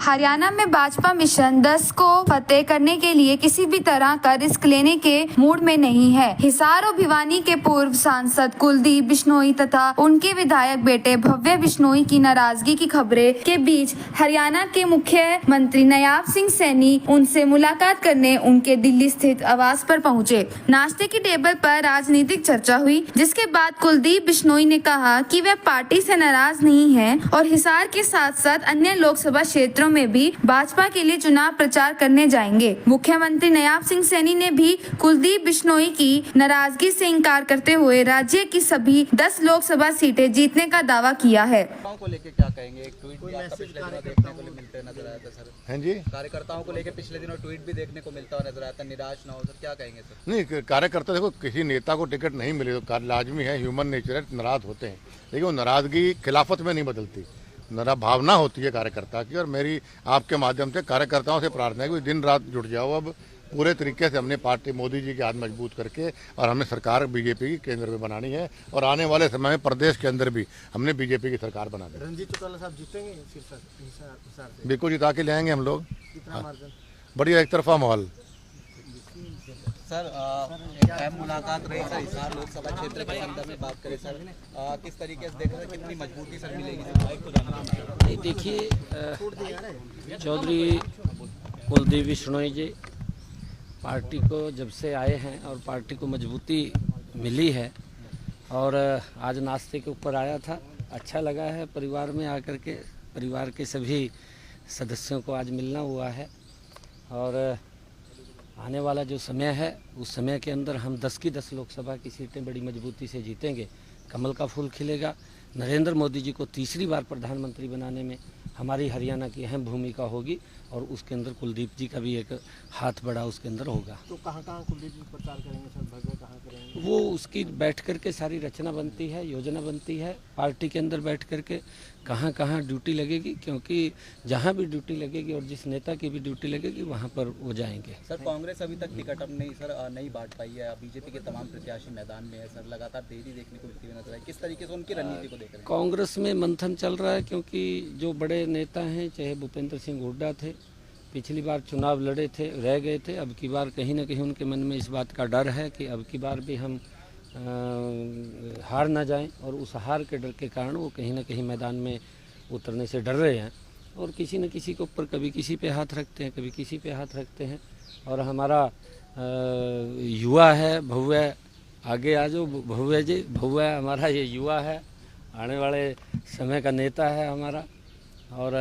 हरियाणा में भाजपा मिशन 10 को फतेह करने के लिए किसी भी तरह का रिस्क लेने के मूड में नहीं है। हिसार और भिवानी के पूर्व सांसद कुलदीप बिश्नोई तथा उनके विधायक बेटे भव्य बिश्नोई की नाराजगी की खबरें के बीच हरियाणा के मुख्यमंत्री नायब सिंह सैनी उनसे मुलाकात करने उनके दिल्ली स्थित आवास पर पहुंचे। नाश्ते की टेबल पर राजनीतिक चर्चा हुई, जिसके बाद कुलदीप बिश्नोई ने कहा कि वे पार्टी से नाराज नहीं हैं और हिसार के साथ साथ अन्य लोकसभा क्षेत्रों में भी भाजपा के लिए चुनाव प्रचार करने जाएंगे। मुख्यमंत्री नायब सिंह सैनी ने भी कुलदीप बिश्नोई की नाराजगी से इंकार करते हुए राज्य की सभी 10 लोकसभा सीटें जीतने का दावा किया है। को लेके क्या कहेंगे? एक ट्वीट भी आपका पिछले दिनों देखने को मिलते नजर आया था सर। हाँ जी, कार्यकर्ताओं को लेके पिछले दिनों ट्वीट भी देखने को मिलता हुआ नजर आया था, निराश ना हो सर, क्या कहेंगे सर? नहीं, कार्यकर्ता देखो, किसी नेता को टिकट नहीं मिले तो लाजमी है, ह्यूमन नेचर है, नाराज होते हैं, लेकिन वो नाराजगी खिलाफत में नहीं बदलती। भावना होती है कार्यकर्ता की, और मेरी आपके माध्यम से कार्यकर्ताओं से प्रार्थना है कि दिन रात जुट जाओ। अब पूरे तरीके से हमने पार्टी मोदी जी के हाथ मजबूत करके और हमने सरकार बीजेपी की केंद्र में बनानी है, और आने वाले समय में प्रदेश के अंदर भी हमने बीजेपी की सरकार बना दी। रणजीत चौटाला साहब जीतेंगे हिसार से? बिल्कुल जिता के ले आएंगे हम लोग। कितना मार्जिन? बढ़िया एक तरफा माहौल। सर एक अहम मुलाकात रही सर, हिसार लोकसभा क्षेत्र के संदर्भ में बात करें सर, किस तरीके से देख रहे हैं, कितनी मजबूती सर मिलेगी? देखिए, चौधरी कुलदीप बिश्नोई जी पार्टी को जब से आए हैं और पार्टी को मजबूती मिली है, और आज नाश्ते के ऊपर आया था, अच्छा लगा है परिवार में आकर के। परिवार के सभी सदस्यों को आज मिलना हुआ है, और आने वाला जो समय है उस समय के अंदर हम 10 की 10 लोकसभा की सीटें बड़ी मजबूती से जीतेंगे। कमल का फूल खिलेगा। नरेंद्र मोदी जी को तीसरी बार प्रधानमंत्री बनाने में हमारी हरियाणा की अहम भूमिका होगी, और उसके अंदर कुलदीप जी का भी एक हाथ बड़ा उसके अंदर होगा। तो कहाँ कुलदीप जी प्रचार करेंगे सर? भव्य कहाँ करेंगे? वो उसकी बैठ कर के सारी रचना बनती है, योजना बनती है पार्टी के अंदर बैठ कर के, कहाँ कहाँ ड्यूटी लगेगी, क्योंकि जहाँ भी ड्यूटी लगेगी और जिस नेता की भी ड्यूटी लगेगी वहाँ पर वो जाएंगे। सर कांग्रेस अभी तक टिकट अब नहीं बांट पाई है, बीजेपी के तमाम प्रत्याशी मैदान में है सर, लगातार देरी देखने को मिलती हुई नजर है, किस तरीके से उनकी रणनीति को देख रहे हैं? कांग्रेस में मंथन चल रहा है, क्योंकि जो बड़े नेता हैं, चाहे भूपेंद्र सिंह हुड्डा थे, पिछली बार चुनाव लड़े थे, रह गए थे। अब की बार कहीं ना कहीं उनके मन में इस बात का डर है कि अब की बार भी हम हार ना जाएं, और उस हार के डर के कारण वो कहीं ना कहीं मैदान में उतरने से डर रहे हैं, और किसी न किसी के ऊपर कभी किसी पे हाथ रखते हैं, कभी किसी पे हाथ रखते हैं। और हमारा युवा है भव्य, आगे आ जाओ भव्य जी, भव्य हमारा ये युवा है, आने वाले समय का नेता है हमारा, और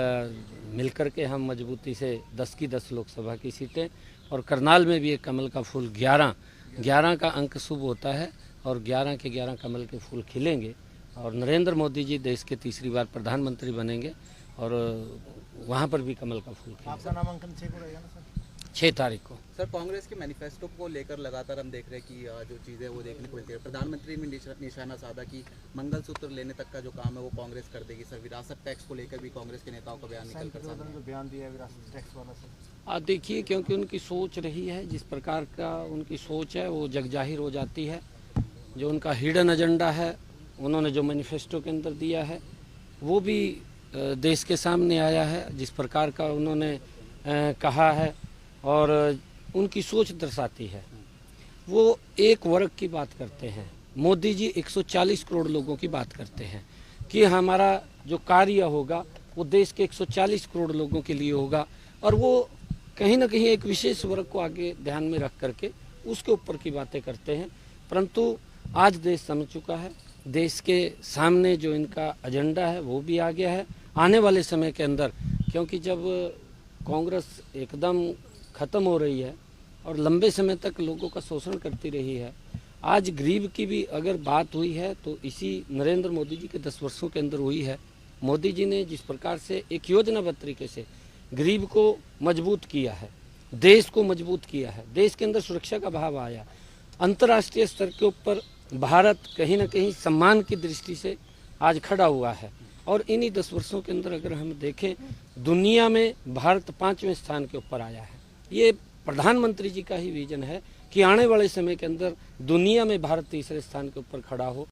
मिलकर के हम मजबूती से 10 की 10 लोकसभा की सीटें, और करनाल में भी एक कमल का फूल 11 का अंक शुभ होता है, और 11 के 11 कमल के फूल खिलेंगे, और नरेंद्र मोदी जी देश के तीसरी बार प्रधानमंत्री बनेंगे, और वहाँ पर भी कमल का फूल खिलेगा। आपका नामांकन 6 को रहेगा ना सर? 6 तारीख को। सर कांग्रेस के मैनिफेस्टो को लेकर लगातार हम देख रहे हैं कि जो चीज़ें वो देखने को मिलती है। प्रधानमंत्री ने निशाना साधा कि मंगलसूत्र लेने तक का जो काम है वो कांग्रेस कर देगी सर। विरासत टैक्स को लेकर भी कांग्रेस के नेताओं का बयान निकल कर सामने जो बयान दिया है विरासत टैक्स वाला सर, देखिए, क्योंकि उनकी सोच रही है, जिस प्रकार का उनकी सोच है वो जगजाहिर हो जाती है। जो उनका हिडन एजेंडा है, उन्होंने जो मैनिफेस्टो के अंदर दिया है वो भी देश के सामने आया है, जिस प्रकार का उन्होंने कहा है, और उनकी सोच दर्शाती है। वो एक वर्ग की बात करते हैं, मोदी जी 140 करोड़ लोगों की बात करते हैं कि हमारा जो कार्य होगा वो देश के 140 करोड़ लोगों के लिए होगा, और वो कहीं ना कहीं एक विशेष वर्ग को आगे ध्यान में रख करके उसके ऊपर की बातें करते हैं। परंतु आज देश समझ चुका है, देश के सामने जो इनका एजेंडा है वो भी आ गया है। आने वाले समय के अंदर, क्योंकि जब कांग्रेस एकदम ख़त्म हो रही है और लंबे समय तक लोगों का शोषण करती रही है, आज गरीब की भी अगर बात हुई है तो इसी नरेंद्र मोदी जी के 10 वर्षों के अंदर हुई है। मोदी जी ने जिस प्रकार से एक योजनाबद्ध तरीके से गरीब को मजबूत किया है, देश को मजबूत किया है, देश के अंदर सुरक्षा का भाव आया, अंतर्राष्ट्रीय स्तर के ऊपर भारत कहीं ना कहीं सम्मान की दृष्टि से आज खड़ा हुआ है। और इन्हीं 10 वर्षों के अंदर अगर हम देखें, दुनिया में भारत 5वें स्थान के ऊपर आया है। ये प्रधानमंत्री जी का ही विजन है कि आने वाले समय के अंदर दुनिया में भारत तीसरे स्थान के ऊपर खड़ा हो।